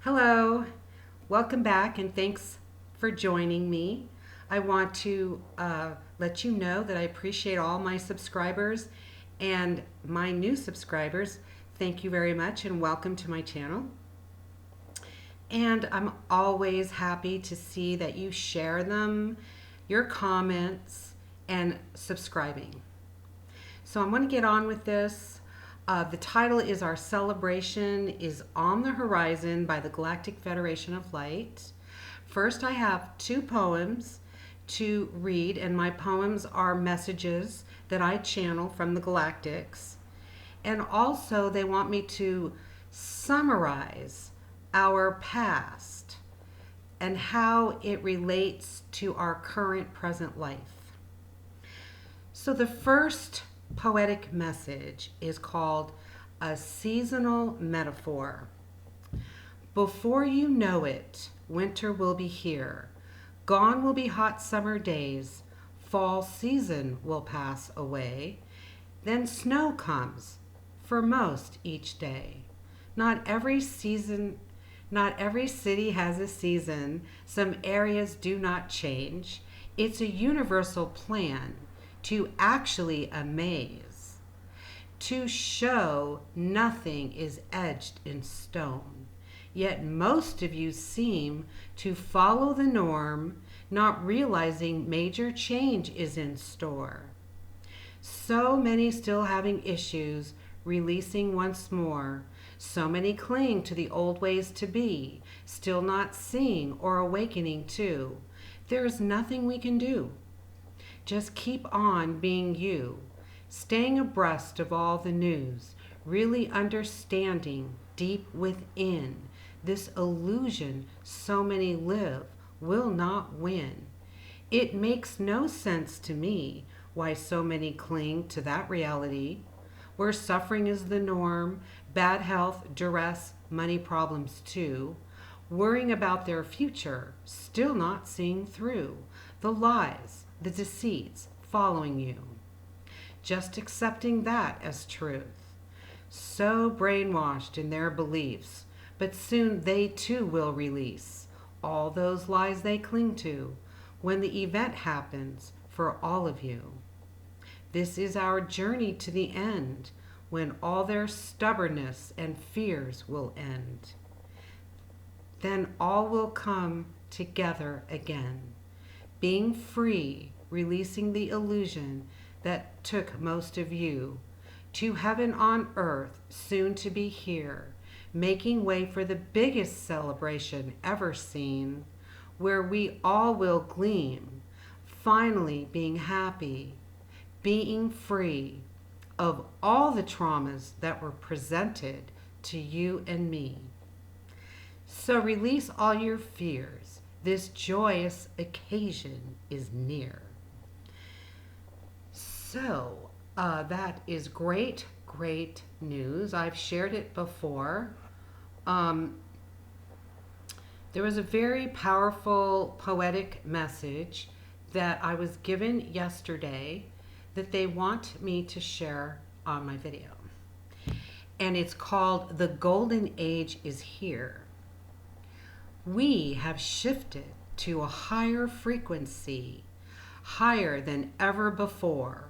Hello, welcome back, and thanks for joining me. I want to let you know that I appreciate all my subscribers and my new subscribers. Thank you very much, and welcome to my channel. And I'm always happy to see that you share them, your comments, and subscribing. So I'm going to get on with this. The title is Our Celebration is on the Horizon by the Galactic Federation of Light. First, I have two poems to read, and my poems are messages that I channel from the Galactics. And also, they want me to summarize our past and how it relates to our current present life. So the first poetic message is called A Seasonal Metaphor. Before you know it, winter will be here. Gone will be hot summer days. Fall season will pass away. Then snow comes, for most each day. Not every city has a season. Some areas do not change. It's a universal plan to actually amaze, to show nothing is etched in stone. Yet most of you seem to follow the norm, not realizing major change is in store. So many still having issues, releasing once more. So many cling to the old ways to be, still not seeing or awakening to. There is nothing we can do. Just keep on being you, staying abreast of all the news, really understanding deep within this illusion so many live will not win. It makes no sense to me why so many cling to that reality, where suffering is the norm, bad health, duress, money problems too, worrying about their future, still not seeing through the lies, the deceits following you, just accepting that as truth. So brainwashed in their beliefs, but soon they too will release all those lies they cling to when the event happens for all of you. This is our journey to the end, when all their stubbornness and fears will end. Then all will come together again, being free, releasing the illusion that took most of you, to heaven on earth, soon to be here, making way for the biggest celebration ever seen, where we all will gleam, finally being happy, being free of all the traumas that were presented to you and me. So release all your fears. This joyous occasion is near. So that is great news. I've shared it before. There was a very powerful poetic message that I was given yesterday that they want me to share on my video. And it's called The Golden Age is Here. We have shifted to a higher frequency, higher than ever before.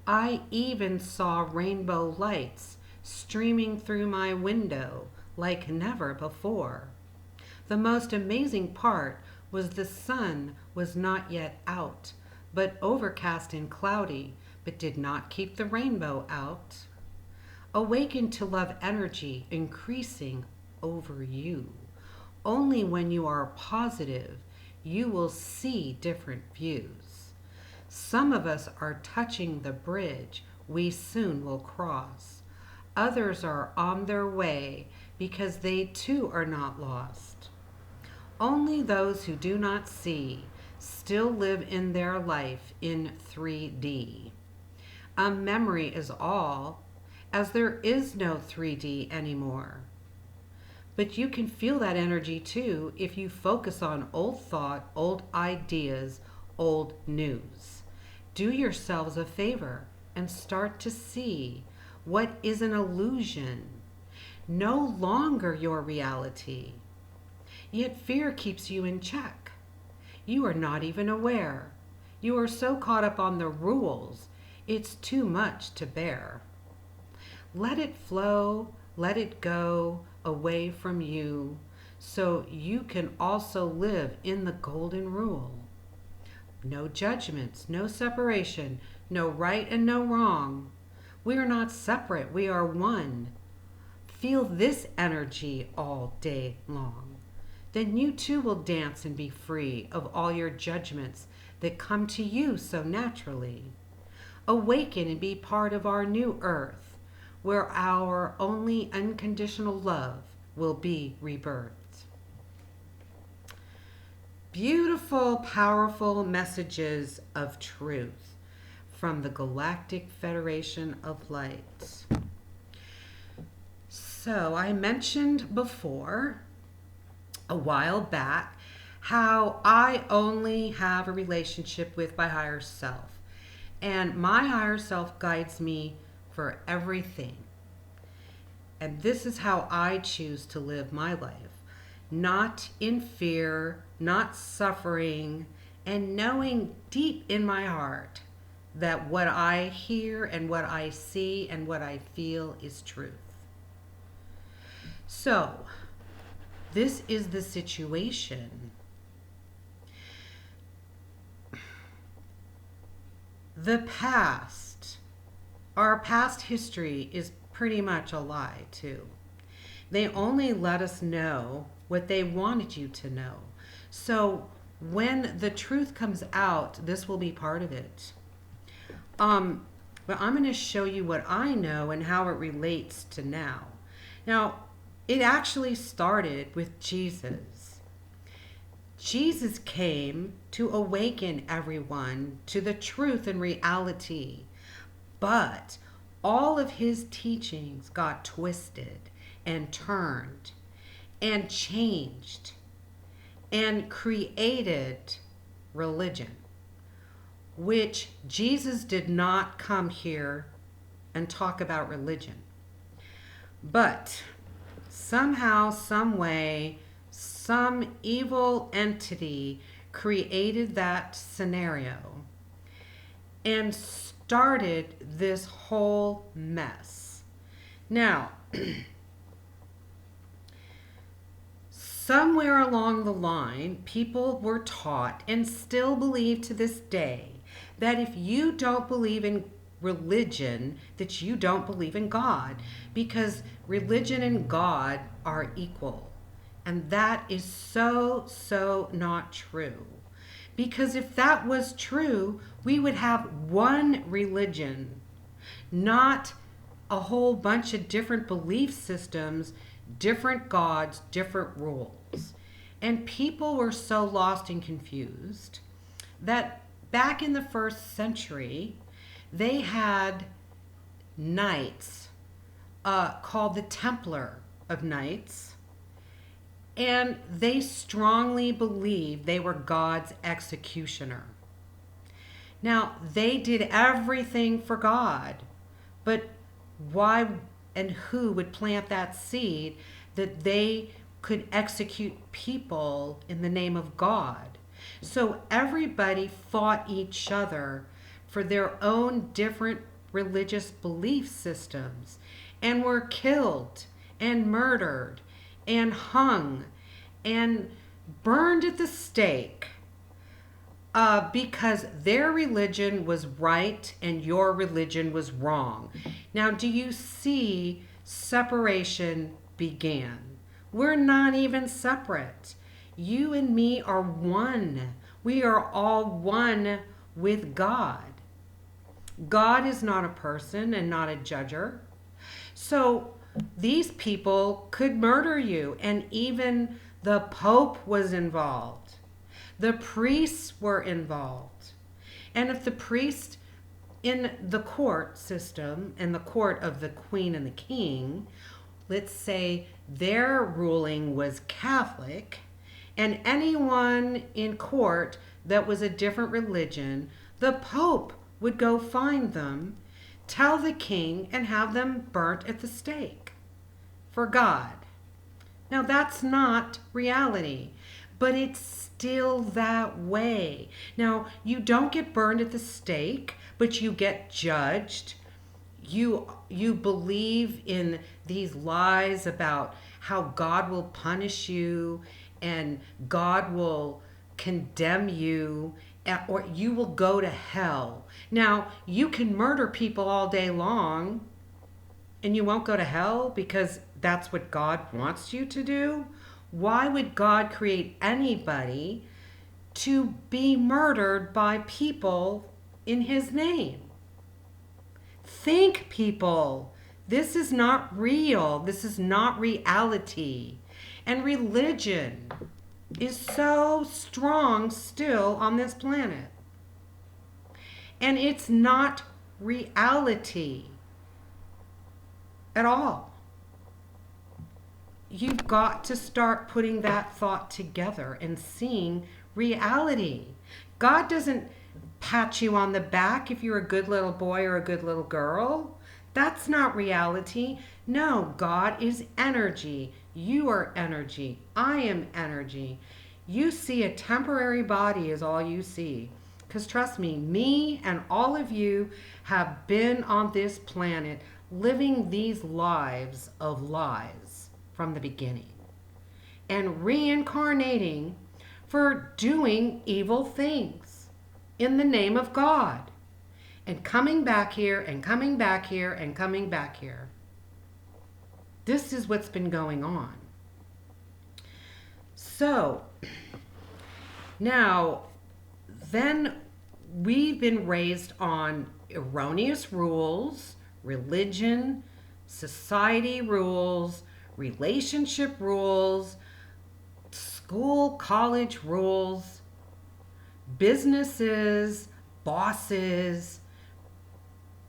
I even saw rainbow lights streaming through my window like never before. The most amazing part was the sun was not yet out, but overcast and cloudy, but did not keep the rainbow out. Awaken to love energy increasing over you. Only when you are positive, you will see different views. Some of us are touching the bridge we soon will cross. Others are on their way because they too are not lost. Only those who do not see still live in their life in 3D. A memory is all, as there is no 3D anymore. But you can feel that energy too if you focus on old thought, old ideas, old news. Do yourselves a favor and start to see what is an illusion, no longer your reality. Yet fear keeps you in check. You are not even aware. You are so caught up on the rules, it's too much to bear. Let it flow, let it go away from you, so you can also live in the golden rule. No judgments, no separation, no right and no wrong. We are not separate, we are one. Feel this energy all day long. Then you too will dance and be free of all your judgments that come to you so naturally. Awaken and be part of our new earth, where our only unconditional love will be rebirthed. Beautiful, powerful messages of truth from the Galactic Federation of Light. So I mentioned before, a while back, how I only have a relationship with my higher self. And my higher self guides me for everything. And this is how I choose to live my life. Not in fear, not suffering, and knowing deep in my heart that what I hear and what I see and what I feel is truth. So, this is the situation. The past, our past history is pretty much a lie too. They only let us know what they wanted you to know. So when the truth comes out, this will be part of it. But I'm going to show you what I know and how it relates to now. Now, it actually started with Jesus. Jesus came to awaken everyone to the truth and reality, but all of his teachings got twisted and turned and changed and created religion, which Jesus did not come here and talk about religion. But somehow, some way, some evil entity created that scenario and started this whole mess. Now, somewhere along the line, people were taught and still believe to this day that if you don't believe in religion, that you don't believe in God, because religion and God are equal. And that is so not true. Because if that was true, we would have one religion, not a whole bunch of different belief systems, different gods, different rules. And people were so lost and confused that back in the 1st century, they had knights called the Templar of Knights, and they strongly believed they were God's executioner. Now, they did everything for God, but why and who would plant that seed that they could execute people in the name of God? So everybody fought each other for their own different religious belief systems and were killed and murdered and hung and burned at the stake because their religion was right and your religion was wrong. Now, do you see separation began? We're not even separate. You and me are one. We are all one with God. God is not a person and not a judger. So these people could murder you, and even the Pope was involved. The priests were involved. And if the priest in the court system, in the court of the queen and the king, let's say their ruling was Catholic, and anyone in court that was a different religion, the Pope would go find them, tell the king, and have them burnt at the stake for God. Now, that's not reality, but it's still that way. Now, you don't get burned at the stake, but you get judged. You believe in these lies about how God will punish you and God will condemn you, or you will go to hell. Now, you can murder people all day long and you won't go to hell because that's what God wants you to do. Why would God create anybody to be murdered by people in his name? Think, people. This is not real. This is not reality. And religion is so strong still on this planet. And it's not reality at all. You've got to start putting that thought together and seeing reality. God doesn't pat you on the back if you're a good little boy or a good little girl. That's not reality. No, God is energy. You are energy. I am energy. You see a temporary body is all you see. Because trust me and all of you have been on this planet living these lives of lies from the beginning and reincarnating for doing evil things in the name of God and coming back here and coming back here and coming back here. This is what's been going on. So now, then we've been raised on erroneous rules, religion, society rules, relationship rules, school, college rules, businesses, bosses,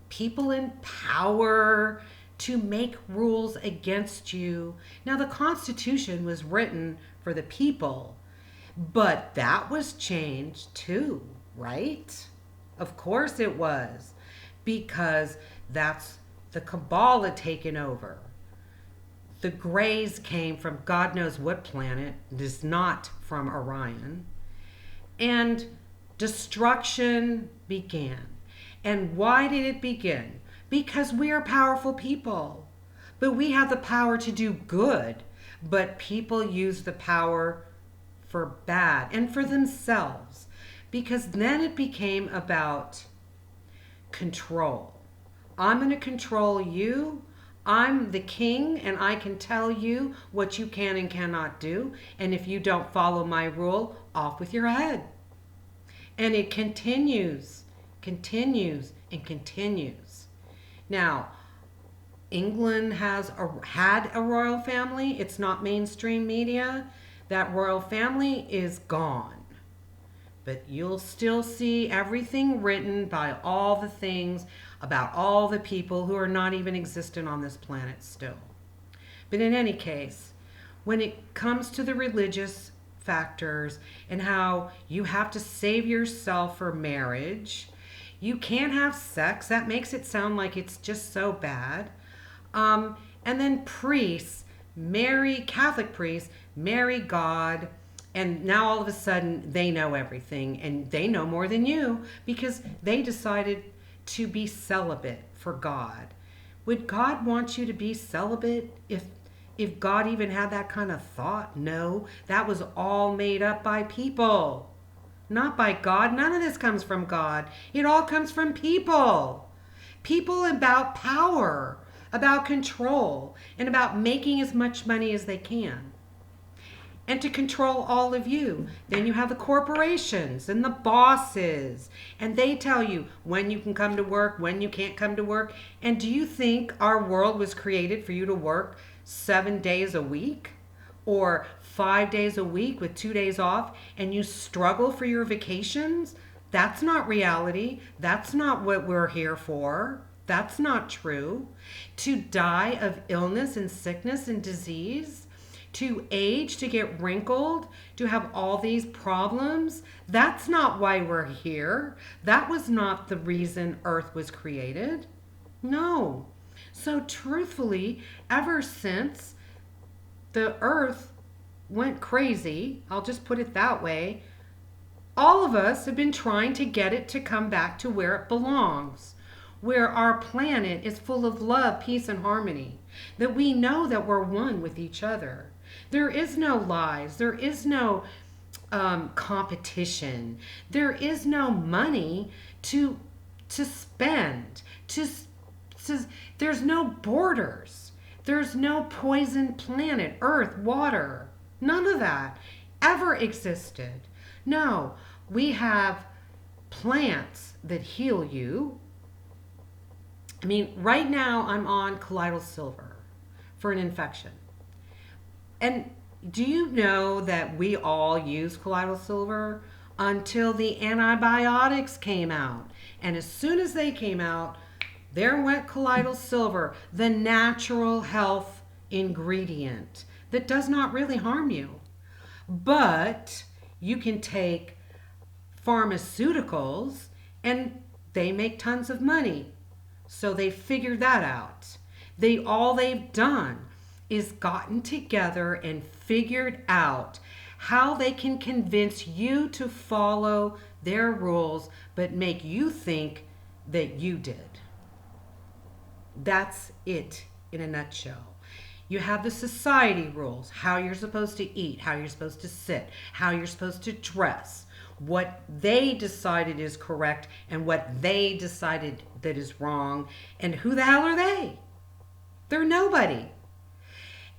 people in power to make rules against you. Now, the Constitution was written for the people, but that was changed too, right? Of course it was, because that's the Kabbalah taken over. The Greys came from God knows what planet. It is not from Orion. And destruction began. And why did it begin? Because we are powerful people. But we have the power to do good. But people use the power for bad and for themselves. Because then it became about control. I'm going to control you. I'm the king and I can tell you what you can and cannot do. And if you don't follow my rule, off with your head. And it continues, and continues. Now, England had a royal family. It's not mainstream media. That royal family is gone. But you'll still see everything written by all the things about all the people who are not even existent on this planet still. But in any case, when it comes to the religious factors and how you have to save yourself for marriage, you can't have sex. That makes it sound like it's just so bad. And then priests, Catholic priests, marry God. And now all of a sudden they know everything and they know more than you because they decided to be celibate for God. Would God want you to be celibate if God even had that kind of thought? No, that was all made up by people, not by God. None of this comes from God. It all comes from people. People about power, about control, and about making as much money as they can. And to control all of you. Then you have the corporations and the bosses. And they tell you when you can come to work, when you can't come to work. And do you think our world was created for you to work 7 days a week? Or 5 days a week with 2 days off? And you struggle for your vacations? That's not reality. That's not what we're here for. That's not true. To die of illness and sickness and disease? To age, to get wrinkled, to have all these problems. That's not why we're here. That was not the reason Earth was created. No. So truthfully, ever since the earth went crazy, I'll just put it that way, all of us have been trying to get it to come back to where it belongs, where our planet is full of love, peace, and harmony, that we know that we're one with each other. There is no lies. There is no competition. There is no money to spend. There's no borders. There's no poison planet, earth, water. None of that ever existed. No, we have plants that heal you. I mean, right now I'm on colloidal silver for an infection. And do you know that we all use colloidal silver until the antibiotics came out? And as soon as they came out, there went colloidal silver, the natural health ingredient that does not really harm you. But you can take pharmaceuticals and they make tons of money. So they figured that out. All they've done is gotten together and figured out how they can convince you to follow their rules, but make you think that you did. That's it in a nutshell. You have the society rules, how you're supposed to eat, how you're supposed to sit, how you're supposed to dress, what they decided is correct and what they decided that is wrong. And who the hell are they? They're nobody.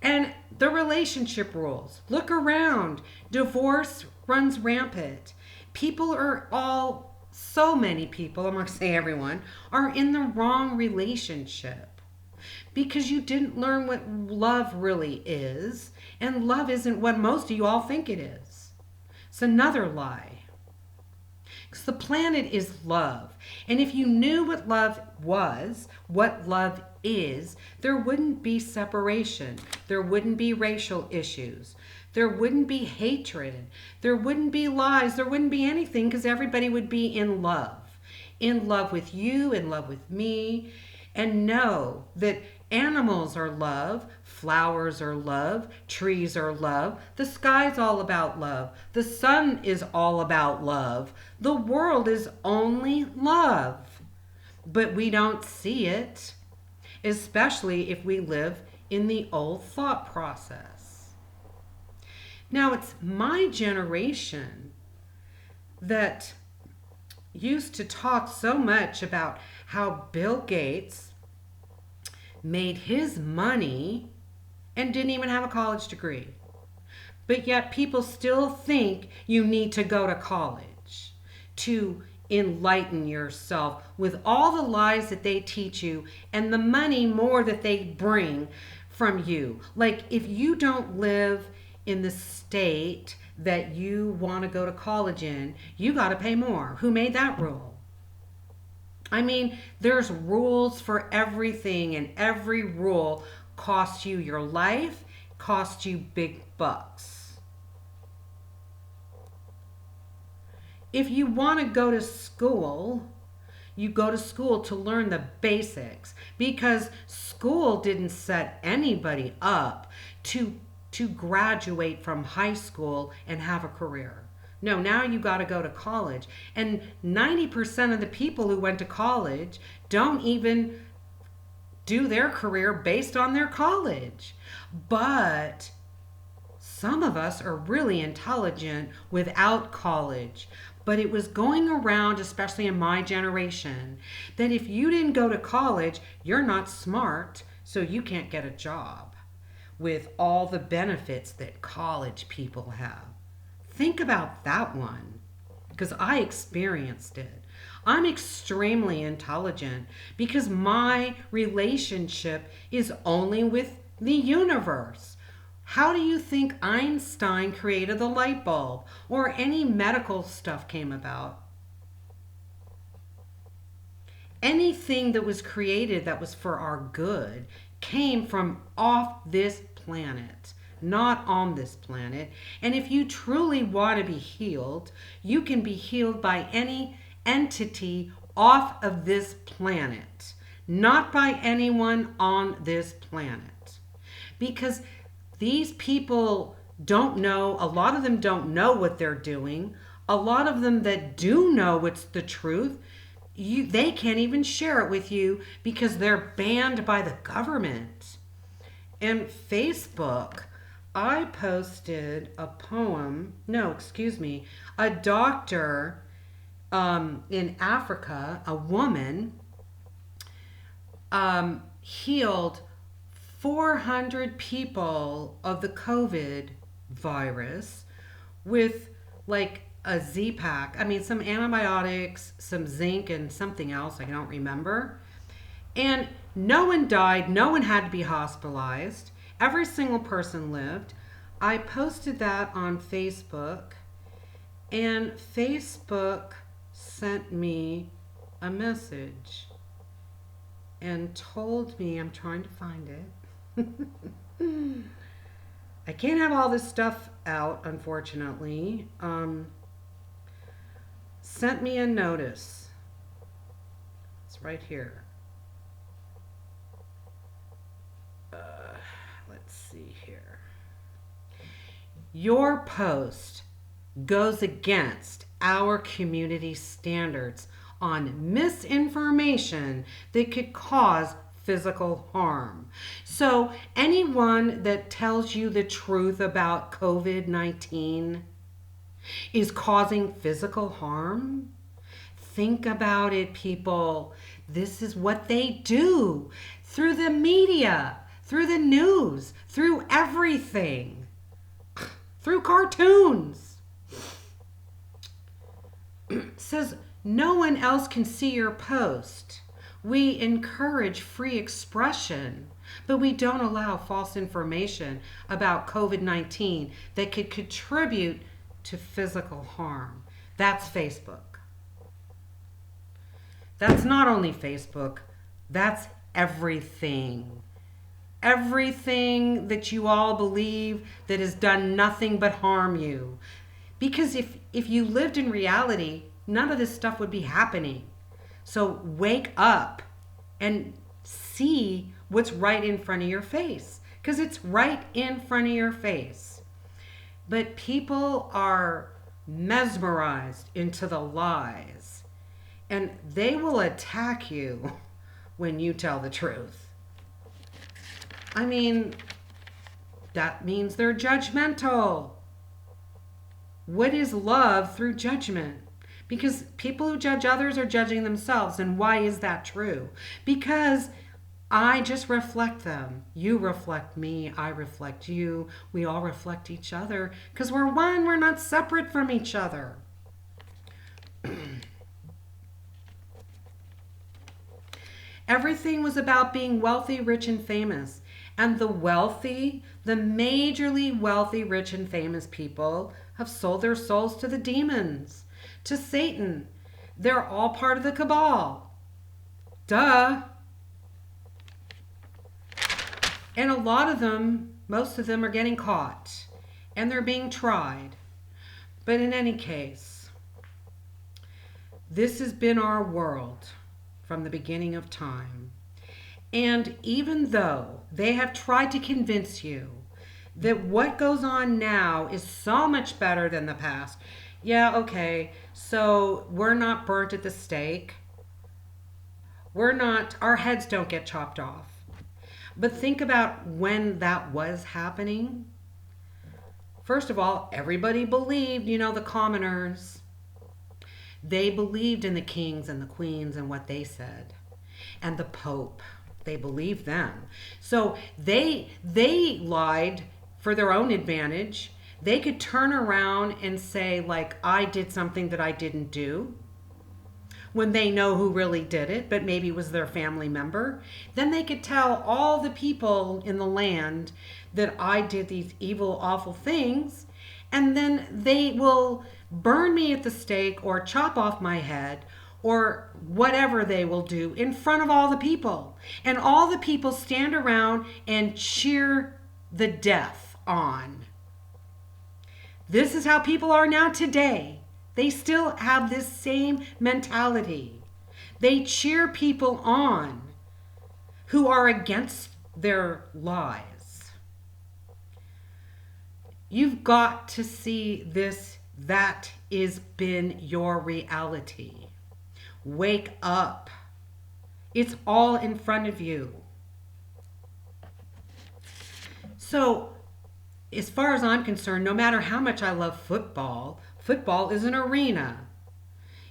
And the relationship rules. Look around. Divorce runs rampant. So many people, I'm going to say everyone, are in the wrong relationship because you didn't learn what love really is. And love isn't what most of you all think it is. It's another lie. Because the planet is love. And if you knew what love was, what love is, there wouldn't be separation. There wouldn't be racial issues. There wouldn't be hatred. There wouldn't be lies. There wouldn't be anything because everybody would be in love. In love with you, in love with me. And know that animals are love, flowers are love, trees are love, the sky's all about love, the sun is all about love, the world is only love. But we don't see it, especially if we live in the old thought process. Now, it's my generation that used to talk so much about how Bill Gates made his money and didn't even have a college degree. But yet people still think you need to go to college to enlighten yourself with all the lies that they teach you and the money more that they bring from you. Like if you don't live in the state that you want to go to college in, you got to pay more. Who made that rule? I mean, there's rules for everything, and every rule costs you your life, costs you big bucks. If you want to go to school, you go to school to learn the basics, because school didn't set anybody up to graduate from high school and have a career. No, now you got to go to college. And 90% of the people who went to college don't even do their career based on their college. But some of us are really intelligent without college. But it was going around, especially in my generation, that if you didn't go to college, you're not smart, so you can't get a job with all the benefits that college people have. Think about that one, because I experienced it. I'm extremely intelligent because my relationship is only with the universe. How do you think Einstein created the light bulb or any medical stuff came about? Anything that was created that was for our good came from off this planet, not on this planet. And if you truly want to be healed, you can be healed by any entity off of this planet, not by anyone on this planet. Because These people don't know, a lot of them don't know what they're doing. A lot of them that do know it's the truth, they can't even share it with you because they're banned by the government. And Facebook, I posted a poem, no, excuse me, a doctor in Africa, a woman, healed 400 people of the COVID virus with like a Z-Pack. I mean, some antibiotics, some zinc, and something else I don't remember. And no one died. No one had to be hospitalized. Every single person lived. I posted that on Facebook, and Facebook sent me a message and told me, I'm trying to find it. I can't have all this stuff out, unfortunately. Sent me a notice. It's right here. Let's see here. Your post goes against our community standards on misinformation that could cause physical harm. So anyone that tells you the truth about COVID-19 is causing physical harm, think about it, people. This is what they do through the media, through the news, through everything, through cartoons. Says no one else can see your post. We encourage free expression, but we don't allow false information about COVID-19 that could contribute to physical harm. That's Facebook. That's not only Facebook, that's everything. Everything that you all believe that has done nothing but harm you. Because if you lived in reality, none of this stuff would be happening. So wake up and see what's right in front of your face, because it's right in front of your face. But people are mesmerized into the lies, and they will attack you when you tell the truth. I mean, that means they're judgmental. What is love through judgment? Because people who judge others are judging themselves. And why is that true? Because I just reflect them. You reflect me. I reflect you. We all reflect each other because we're one. We're not separate from each other. Everything was about being wealthy, rich, and famous. And the wealthy, the majorly wealthy, rich, and famous people have sold their souls to the demons, to Satan. They're all part of the cabal. Duh. And a lot of them, most of them are getting caught. And they're being tried. But in any case, this has been our world from the beginning of time. And even though they have tried to convince you that what goes on now is so much better than the past, yeah, okay, so we're not burnt at the stake. Our heads don't get chopped off. But think about when that was happening. First of all, everybody believed, the commoners. They believed in the kings and the queens and what they said. And the Pope, they believed them. So they lied for their own advantage. They could turn around and say, like, I did something that I didn't do, when they know who really did it, but maybe it was their family member. Then they could tell all the people in the land that I did these evil, awful things, and then they will burn me at the stake or chop off my head or whatever they will do in front of all the people. And all the people stand around and cheer the death on. This is how people are now today. They still have this same mentality. They cheer people on who are against their lies. You've got to see this. That is been your reality. Wake up. It's all in front of you. So, as far as I'm concerned, no matter how much I love football, football is an arena.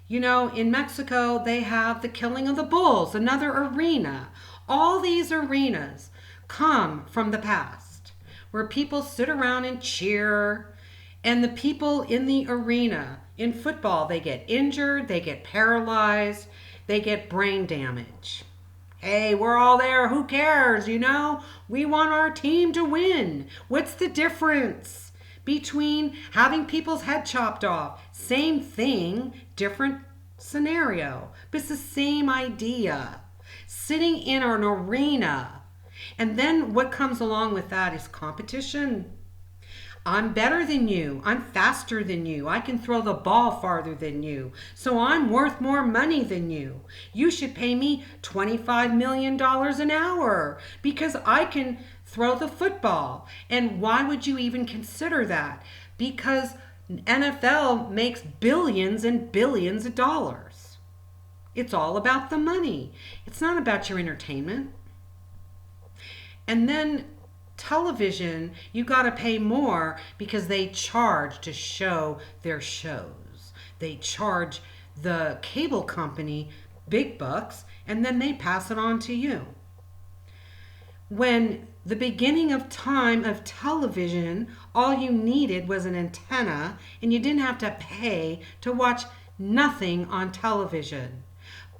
You know, in Mexico, they have the killing of the bulls, another arena. All these arenas come from the past, where people sit around and cheer, and the people in the arena, in football, they get injured, they get paralyzed, they get brain damage. Hey, we're all there. Who cares? You know, we want our team to win. What's the difference between having people's head chopped off? Same thing, different scenario, but it's the same idea. Sitting in an arena. And then what comes along with that is competition. I'm better than you. I'm faster than you. I can throw the ball farther than you. So I'm worth more money than you. You should pay me $25 million an hour because I can throw the football. And why would you even consider that? Because NFL makes billions and billions of dollars. It's all about the money. It's not about your entertainment. And then television, you got to pay more because they charge to show their shows. They charge the cable company big bucks and then they pass it on to you. When the beginning of time of television, all you needed was an antenna and you didn't have to pay to watch nothing on television.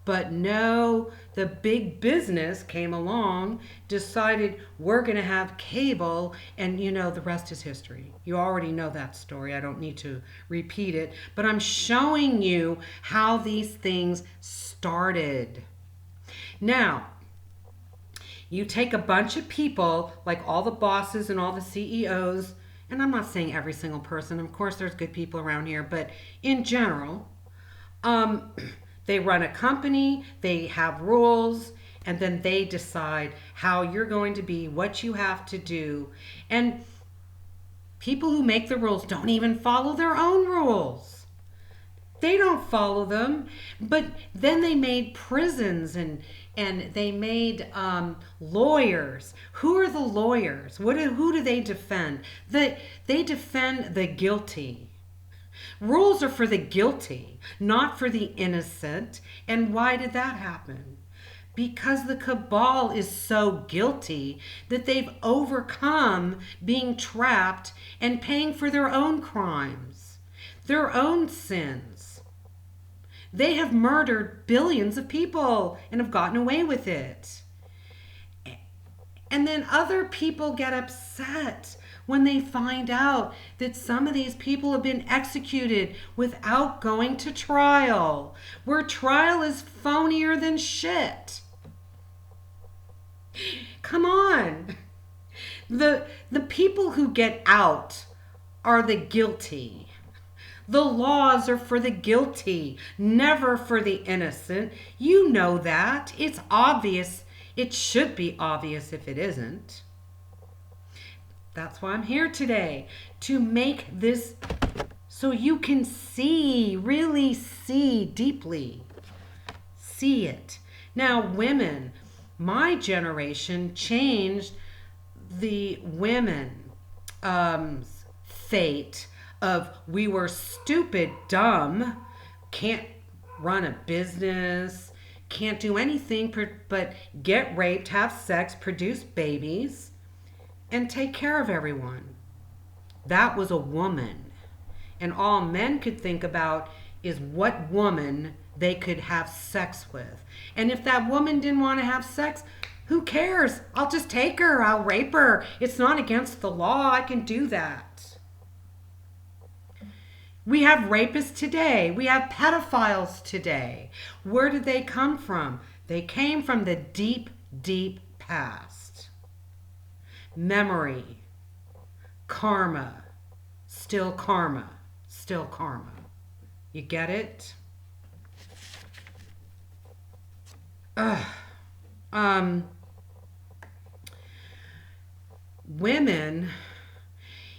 But no, the big business came along, decided we're going to have cable, and you know, the rest is history. You already know that story. I don't need to repeat it, but I'm showing you how these things started. Now, you take a bunch of people, like all the bosses and all the CEOs, and I'm not saying every single person. Of course, there's good people around here, but in general, they run a company, they have rules, and then they decide how you're going to be, what you have to do. And people who make the rules don't even follow their own rules. They don't follow them. But then they made prisons and they made lawyers. Who are the lawyers? Who do they defend? They defend the guilty. Rules are for the guilty, not for the innocent. And why did that happen? Because the cabal is so guilty that they've overcome being trapped and paying for their own crimes, their own sins. They have murdered billions of people and have gotten away with it. And then other people get upset when they find out that some of these people have been executed without going to trial, where trial is phonier than shit. Come on. The people who get out are the guilty. The laws are for the guilty, never for the innocent. You know that. It's obvious. It should be obvious if it isn't. That's why I'm here today, to make this so you can see, really see deeply. See it. Now, women, my generation changed the women fate of we were stupid, dumb, can't run a business, can't do anything but get raped, have sex, produce babies, and take care of everyone. That was a woman. And all men could think about is what woman they could have sex with. And if that woman didn't want to have sex, who cares? I'll just take her. I'll rape her. It's not against the law. I can do that. We have rapists today. We have pedophiles today. Where did they come from? They came from the deep, deep past. Memory, karma, still karma, still karma. You get it? Women,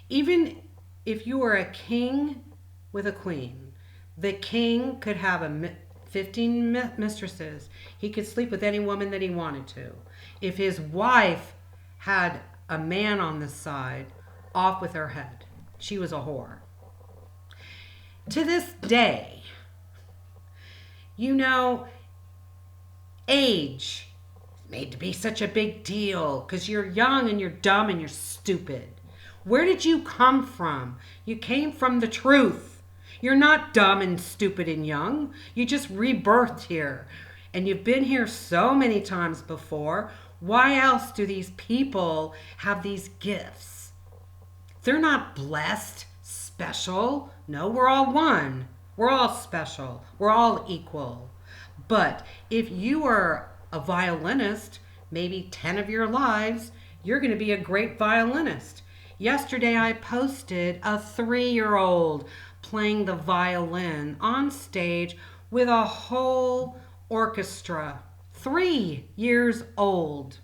even if you were a king with a queen, the king could have 15 mistresses. He could sleep with any woman that he wanted to. If his wife had a man on the side, off with her head. She was a whore. To this day, you know, age is made to be such a big deal because you're young and you're dumb and you're stupid. Where did you come from? You came from the truth. You're not dumb and stupid and young. You just rebirthed here. And you've been here so many times before. Why else do these people have these gifts? They're not blessed, special. No, we're all one. We're all special. We're all equal. But if you are a violinist, maybe 10 of your lives, you're going to be a great violinist. Yesterday I posted a 3-year-old playing the violin on stage with a whole orchestra. 3 years old.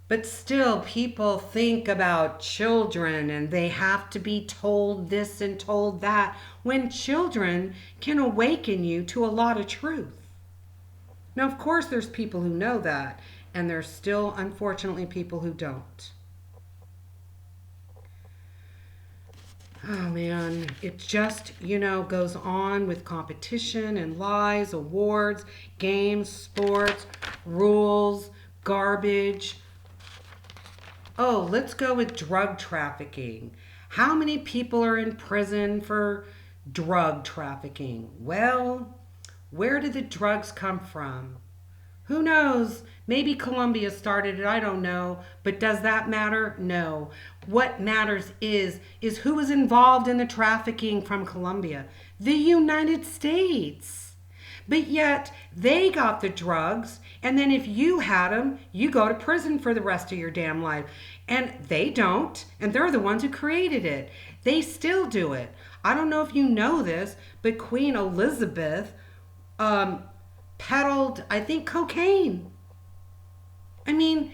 But still, people think about children and they have to be told this and told that, when children can awaken you to a lot of truth. Now, of course, there's people who know that, and there's still, unfortunately, people who don't. Oh man, it just, goes on with competition and lies, awards, games, sports, rules, garbage. Oh, let's go with drug trafficking. How many people are in prison for drug trafficking? Well, where did the drugs come from? Who knows? Maybe Colombia started it, I don't know. But does that matter? No. What matters is who was involved in the trafficking from Colombia? The United States. But yet, they got the drugs, and then if you had them, you go to prison for the rest of your damn life. And they don't, and they're the ones who created it. They still do it. I don't know if you know this, but Queen Elizabeth peddled, I think, cocaine. I mean,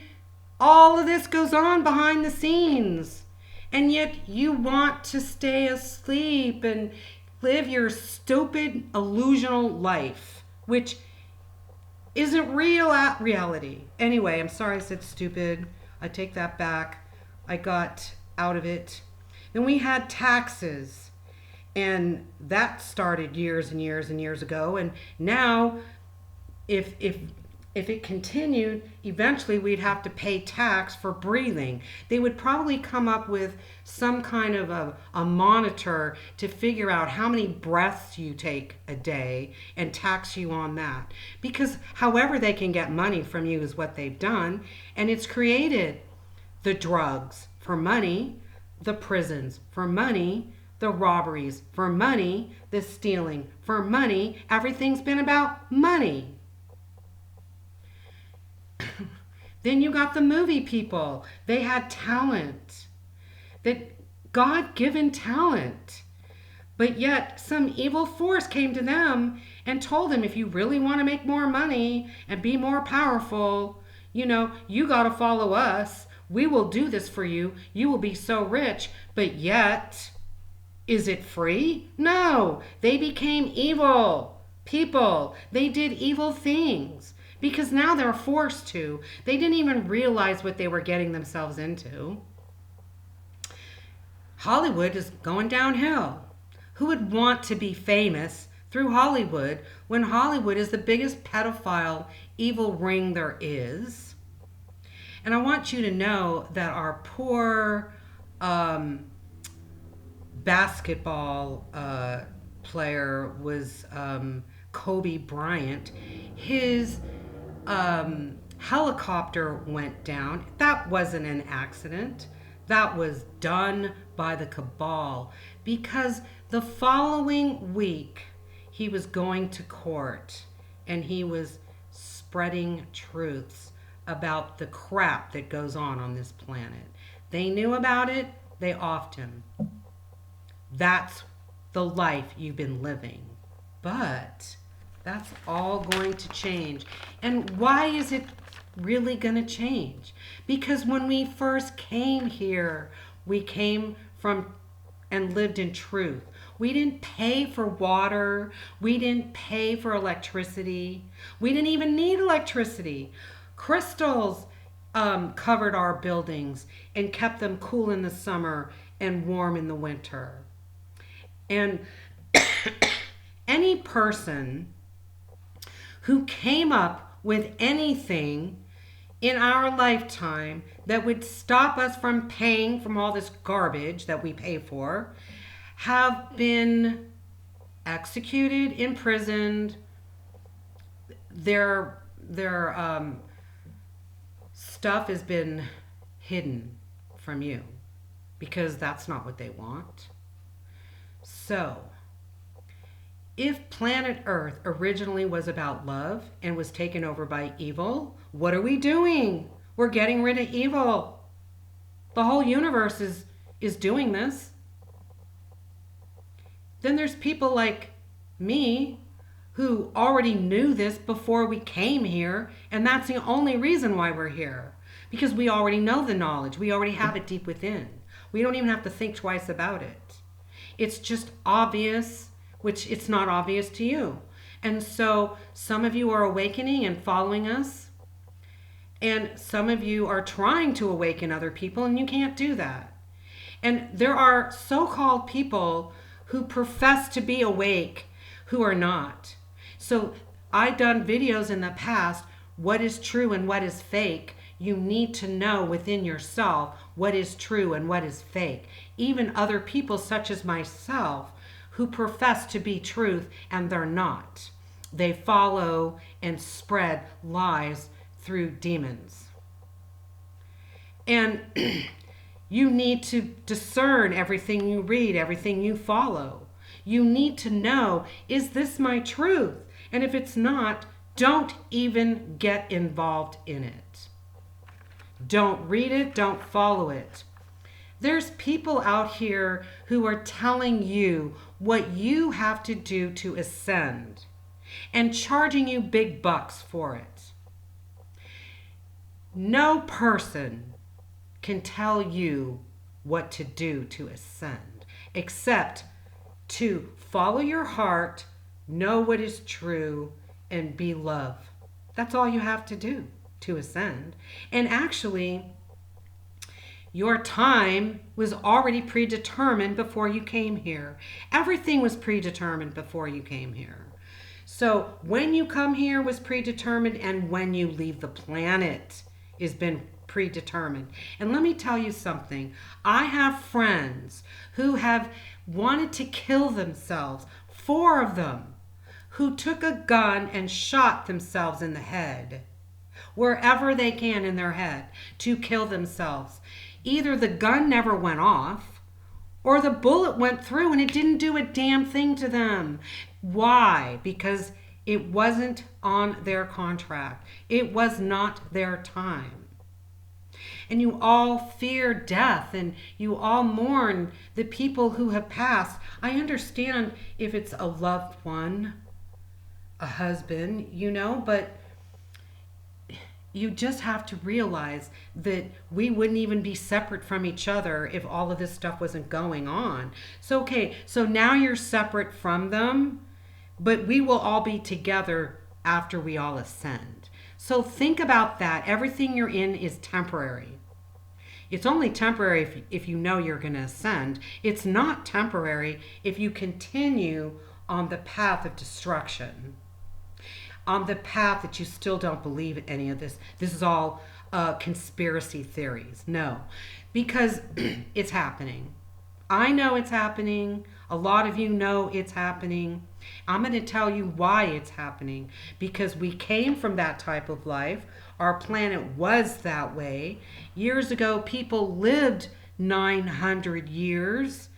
all of this goes on behind the scenes. And yet you want to stay asleep and live your stupid, illusional life, which isn't real at reality. Anyway, I'm sorry I said stupid. I take that back. I got out of it. Then we had taxes. And that started years and years and years ago. And now, if it continued, eventually we'd have to pay tax for breathing. They would probably come up with some kind of a monitor to figure out how many breaths you take a day and tax you on that. Because however they can get money from you is what they've done. And it's created the drugs for money, the prisons for money, the robberies for money, the stealing for money. Everything's been about money. Then you got the movie people. They had talent, that God-given talent. But yet some evil force came to them and told them, if you really want to make more money and be more powerful, you got to follow us. We will do this for you. You will be so rich. But yet, is it free? No. They became evil people. They did evil things. Because now they're forced to. They didn't even realize what they were getting themselves into. Hollywood is going downhill. Who would want to be famous through Hollywood when Hollywood is the biggest pedophile evil ring there is? And I want you to know that our poor basketball player was Kobe Bryant. His helicopter went down. That wasn't an accident. That was done by the cabal, because the following week he was going to court and he was spreading truths about the crap that goes on this planet. They knew about it. They offed him. That's the life you've been living. But that's all going to change. And why is it really going to change? Because when we first came here, we came from and lived in truth. We didn't pay for water. We didn't pay for electricity. We didn't even need electricity. Crystals covered our buildings and kept them cool in the summer and warm in the winter. And any person who came up with anything in our lifetime that would stop us from paying from all this garbage that we pay for have been executed, imprisoned. Their stuff has been hidden from you because that's not what they want. So, if planet Earth originally was about love and was taken over by evil, what are we doing? We're getting rid of evil. The whole universe is doing this. Then there's people like me who already knew this before we came here, and that's the only reason why we're here. Because we already know the knowledge. We already have it deep within. We don't even have to think twice about it. It's just obvious, which it's not obvious to you. And so some of you are awakening and following us, and some of you are trying to awaken other people, and you can't do that. And there are so-called people who profess to be awake who are not. So I've done videos in the past, what is true and what is fake. You need to know within yourself what is true and what is fake. Even other people such as myself who profess to be truth and they're not. They follow and spread lies through demons. And you need to discern everything you read, everything you follow. You need to know, is this my truth? And if it's not, don't even get involved in it. Don't read it, don't follow it. There's people out here who are telling you what you have to do to ascend and charging you big bucks for it. No person can tell you what to do to ascend except to follow your heart, know what is true, and be love. That's all you have to do to ascend. And actually, your time was already predetermined before you came here. Everything was predetermined before you came here. So when you come here was predetermined, and when you leave the planet has been predetermined. And let me tell you something. I have friends who have wanted to kill themselves, 4 of them, who took a gun and shot themselves in the head, wherever they can in their head, to kill themselves. Either the gun never went off, or the bullet went through and it didn't do a damn thing to them. Why? Because it wasn't on their contract. It was not their time. And you all fear death, and you all mourn the people who have passed. I understand if it's a loved one, a husband, but you just have to realize that we wouldn't even be separate from each other if all of this stuff wasn't going on. So, okay, so now you're separate from them, but we will all be together after we all ascend. So think about that. Everything you're in is temporary. It's only temporary if you know you're going to ascend. It's not temporary if you continue on the path of destruction, on the path that you still don't believe in any of this. This is all conspiracy theories. No, because it's happening. I know it's happening. A lot of you know it's happening. I'm going to tell you why it's happening. Because we came from that type of life. Our planet was that way. Years ago, people lived 900 years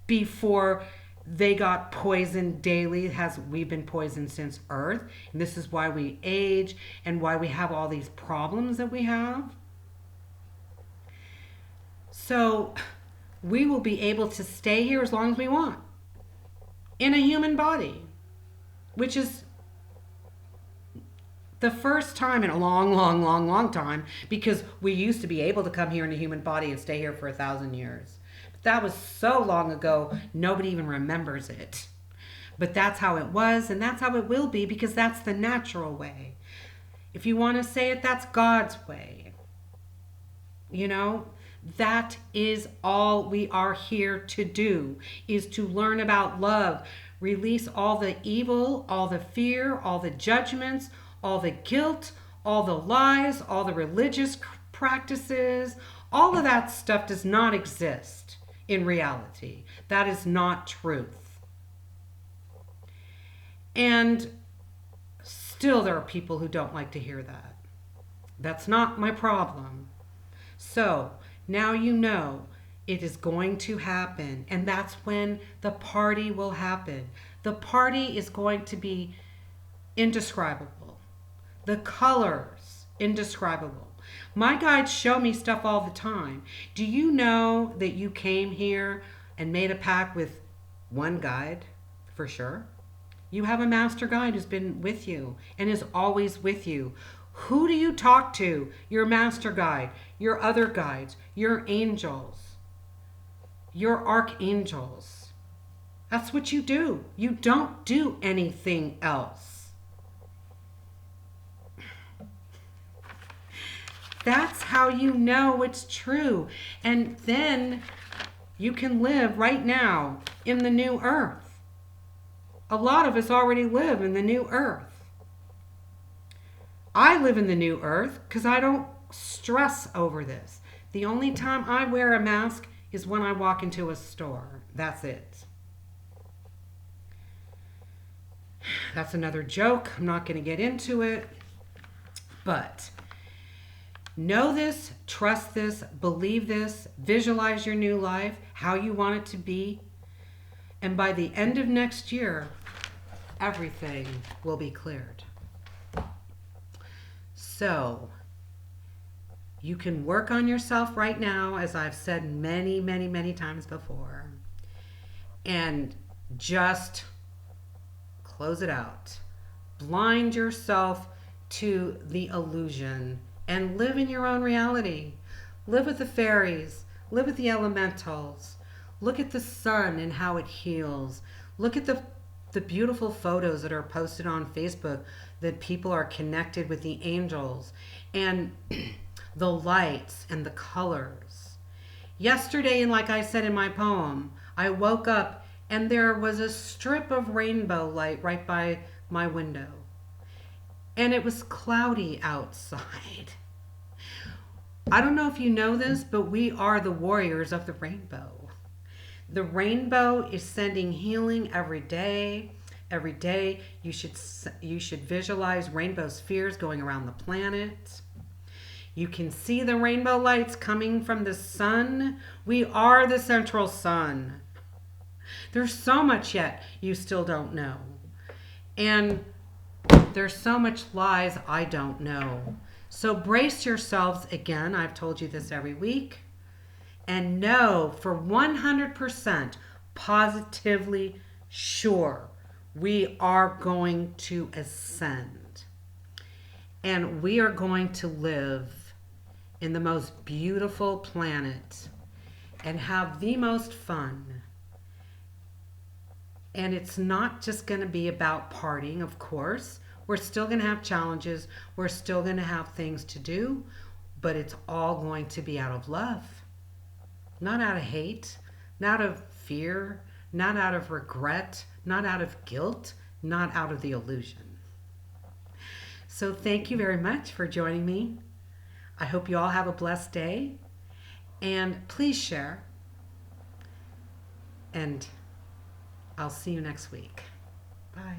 before they got poisoned daily. We've been poisoned since Earth. And this is why we age and why we have all these problems that we have. So we will be able to stay here as long as we want in a human body, which is the first time in a long time, because we used to be able to come here in a human body and stay here for 1,000 years. But That was so long ago, nobody even remembers it. But that's how it was, and that's how it will be, because that's the natural way. If you want to say it, that's God's way. You know, that is all we are here to do, is to learn about love, release all the evil, all the fear, all the judgments, all the guilt, all the lies, all the religious practices. All of that stuff does not exist in reality. That is not truth. And still there are people who don't like to hear that. That's not my problem. So now you know it is going to happen, and that's when the party will happen. The party is going to be indescribable. The colors, indescribable. My guides show me stuff all the time. Do you know that you came here and made a pact with one guide for sure? You have a master guide who's been with you and is always with you. Who do you talk to? Your master guide, your other guides, your angels, your archangels. That's what you do. You don't do anything else. That's how you know it's true. And then you can live right now in the new earth. A lot of us already live in the new earth. I live in the new earth because I don't stress over this. The only time I wear a mask is when I walk into a store. That's it. That's another joke. I'm not going to get into it. But know this, trust this, believe this, visualize your new life, how you want it to be. And by the end of next year, everything will be cleared. So you can work on yourself right now, as I've said many, many, many times before, and just close it out. Blind yourself to the illusion and live in your own reality. Live with the fairies, live with the elementals. Look at the sun and how it heals. Look at the beautiful photos that are posted on Facebook that people are connected with the angels and the lights and the colors. Yesterday, and like I said in my poem, I woke up and there was a strip of rainbow light right by my window. And it was cloudy outside. I don't know if you know this, but we are the warriors of the rainbow. The rainbow is sending healing every day. Every day you should visualize rainbow spheres going around the planet. You can see the rainbow lights coming from the sun. We are the central sun. There's so much yet you still don't know. And there's so much lies I don't know. So brace yourselves again. I've told you this every week. And know for 100% positively sure we are going to ascend. And we are going to live in the most beautiful planet and have the most fun. And it's not just going to be about partying, of course. We're still going to have challenges. We're still going to have things to do. But it's all going to be out of love. Not out of hate, not out of fear, not out of regret, not out of guilt, not out of the illusion. So thank you very much for joining me. I hope you all have a blessed day. And please share. And I'll see you next week. Bye.